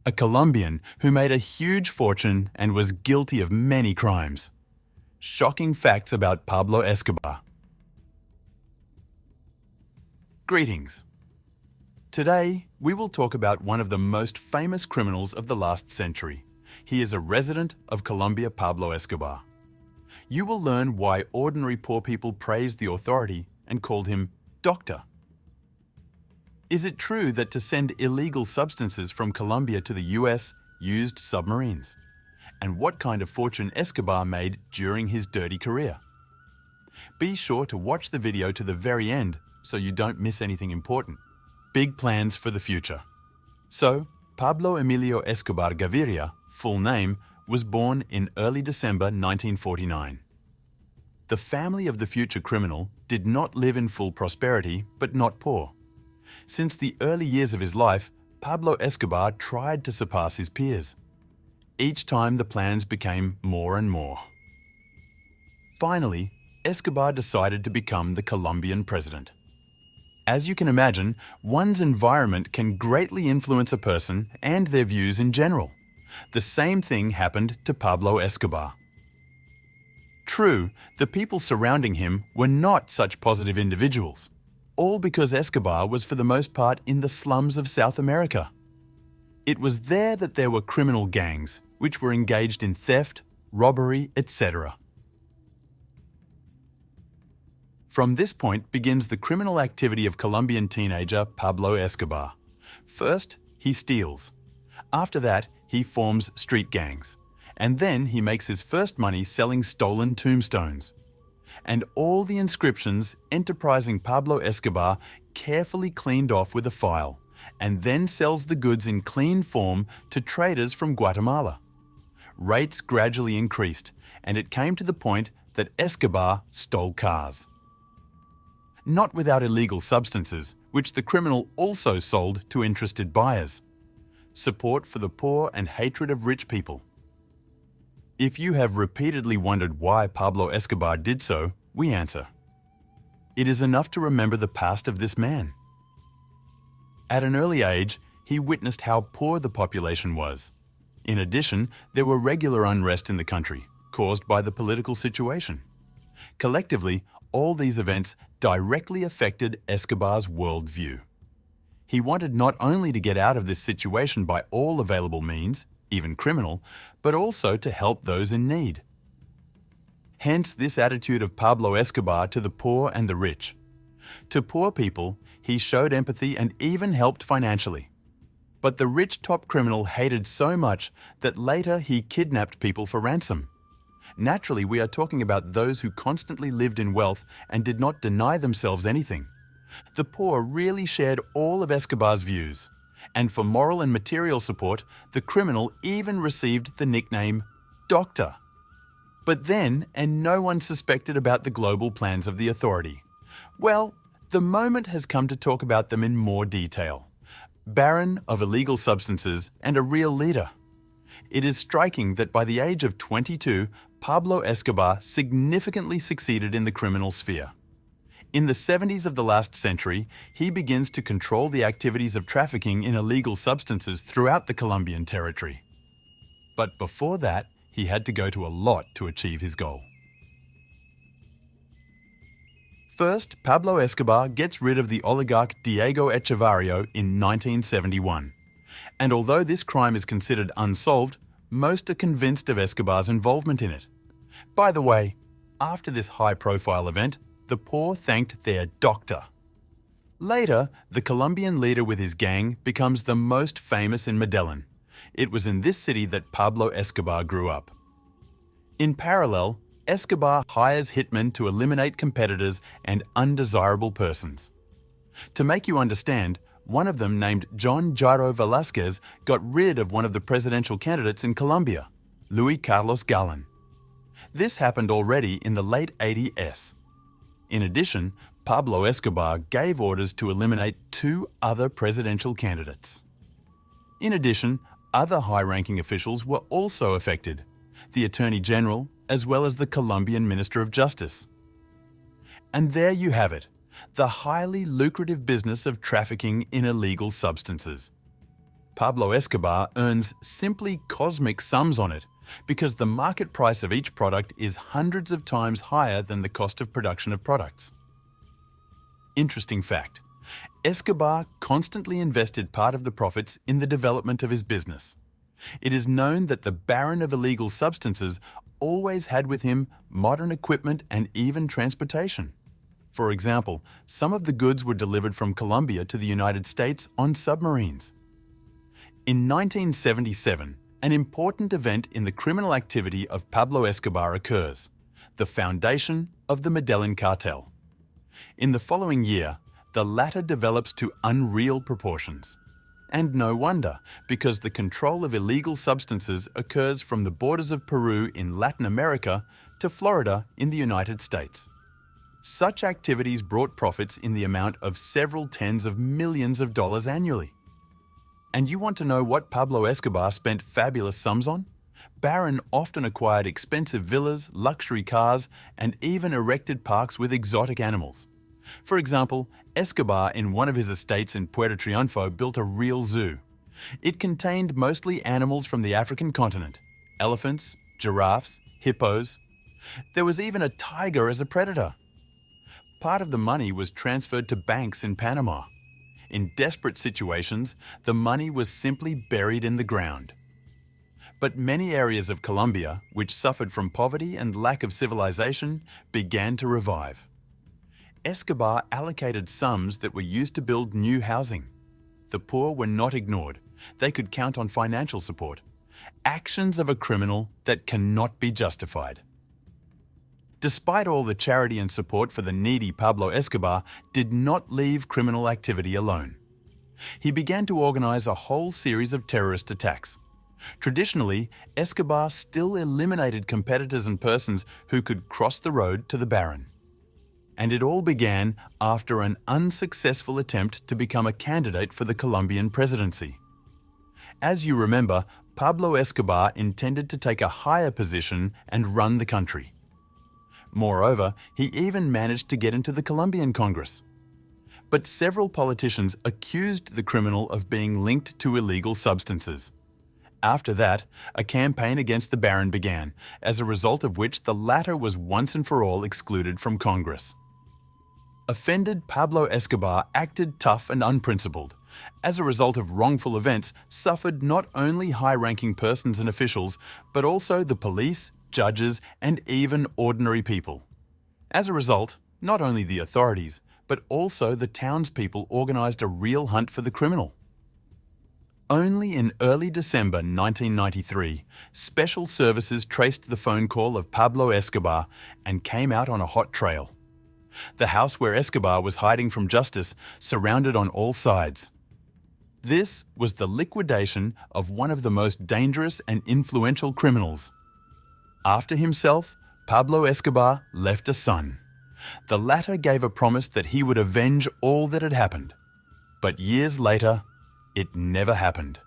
a Colombian who made a huge fortune and was guilty of many crimes. Shocking facts about Pablo Escobar. Greetings. Today, we will talk about one of the most famous criminals of the last century. He is a resident of Colombia, Pablo Escobar. You will learn why ordinary poor people praised the authority and called him Doctor. Is it true that to send illegal substances from Colombia to the US used submarines? And what kind of fortune Escobar made during his dirty career? Be sure to watch the video to the very end so you don't miss anything important. Big plans for the future. So, Pablo Emilio Escobar Gaviria, full name, was born in early December 1949. The family of the future criminal did not live in full prosperity, but not poor. Since the early years of his life, Pablo Escobar tried to surpass his peers. Each time the plans became more and more. Finally, Escobar decided to become the Colombian president. As you can imagine, one's environment can greatly influence a person and their views in general. The same thing happened to Pablo Escobar. True, the people surrounding him were not such positive individuals, all because Escobar was for the most part in the slums of South America. It was there that there were criminal gangs, which were engaged in theft, robbery, etc. From this point begins the criminal activity of Colombian teenager Pablo Escobar. First, he steals. After that, he forms street gangs. And then he makes his first money selling stolen tombstones. And all the inscriptions enterprising Pablo Escobar carefully cleaned off with a file, and then sells the goods in clean form to traders from Guatemala. Rates gradually increased, and it came to the point that Escobar stole cars. Not without illegal substances, which the criminal also sold to interested buyers. Support for the poor and hatred of rich people. If you have repeatedly wondered why Pablo Escobar did so, we answer. It is enough to remember the past of this man. At an early age, he witnessed how poor the population was. In addition, there were regular unrest in the country, caused by the political situation. Collectively, all these events directly affected Escobar's worldview. He wanted not only to get out of this situation by all available means, even criminal, but also to help those in need. Hence this attitude of Pablo Escobar to the poor and the rich. To poor people, he showed empathy and even helped financially. But the rich top criminal hated so much that later he kidnapped people for ransom. Naturally, we are talking about those who constantly lived in wealth and did not deny themselves anything. The poor really shared all of Escobar's views. And for moral and material support, the criminal even received the nickname Doctor. But then, and no one suspected about the global plans of the authority. Well, the moment has come to talk about them in more detail. Baron of illegal substances and a real leader. It is striking that by the age of 22, Pablo Escobar significantly succeeded in the criminal sphere. In the 70s of the last century, he begins to control the activities of trafficking in illegal substances throughout the Colombian territory. But before that, he had to go to a lot to achieve his goal. First, Pablo Escobar gets rid of the oligarch Diego Echevarrio in 1971. And although this crime is considered unsolved, most are convinced of Escobar's involvement in it. By the way, after this high-profile event, the poor thanked their doctor. Later, the Colombian leader with his gang becomes the most famous in Medellin. It was in this city that Pablo Escobar grew up. In parallel, Escobar hires hitmen to eliminate competitors and undesirable persons. To make you understand, one of them named John Jairo Velasquez got rid of one of the presidential candidates in Colombia, Luis Carlos Galán. This happened already in the late 80s. In addition, Pablo Escobar gave orders to eliminate 2 other presidential candidates. In addition, other high-ranking officials were also affected, the Attorney General as well as the Colombian Minister of Justice. And there you have it, the highly lucrative business of trafficking in illegal substances. Pablo Escobar earns simply cosmic sums on it because the market price of each product is hundreds of times higher than the cost of production of products. Interesting fact: Escobar constantly invested part of the profits in the development of his business. It is known that the Baron of illegal substances always had with him modern equipment and even transportation. For example, some of the goods were delivered from Colombia to the United States on submarines. In 1977, an important event in the criminal activity of Pablo Escobar occurs: the foundation of the Medellin cartel. In the following year, the latter develops to unreal proportions. And no wonder, because the control of illegal substances occurs from the borders of Peru in Latin America to Florida in the United States. Such activities brought profits in the amount of several tens of millions of dollars annually. And you want to know what Pablo Escobar spent fabulous sums on? Baron often acquired expensive villas, luxury cars, and even erected parks with exotic animals. For example, Escobar in one of his estates in Puerto Triunfo built a real zoo. It contained mostly animals from the African continent: elephants, giraffes, hippos. There was even a tiger as a predator. Part of the money was transferred to banks in Panama. In desperate situations, the money was simply buried in the ground. But many areas of Colombia, which suffered from poverty and lack of civilization, began to revive. Escobar allocated sums that were used to build new housing. The poor were not ignored. They could count on financial support. Actions of a criminal that cannot be justified. Despite all the charity and support for the needy, Pablo Escobar did not leave criminal activity alone. He began to organize a whole series of terrorist attacks. Traditionally, Escobar still eliminated competitors and persons who could cross the road to the Baron. And it all began after an unsuccessful attempt to become a candidate for the Colombian presidency. As you remember, Pablo Escobar intended to take a higher position and run the country. Moreover, he even managed to get into the Colombian Congress. But several politicians accused the criminal of being linked to illegal substances. After that, a campaign against the Baron began, as a result of which the latter was once and for all excluded from Congress. Offended Pablo Escobar acted tough and unprincipled. As a result of wrongful events, suffered not only high-ranking persons and officials, but also the police, judges, and even ordinary people. As a result, not only the authorities, but also the townspeople organized a real hunt for the criminal. Only in early December 1993, special services traced the phone call of Pablo Escobar and came out on a hot trail. The house where Escobar was hiding from justice, surrounded on all sides. This was the liquidation of one of the most dangerous and influential criminals. After himself, Pablo Escobar left a son. The latter gave a promise that he would avenge all that had happened. But years later, it never happened.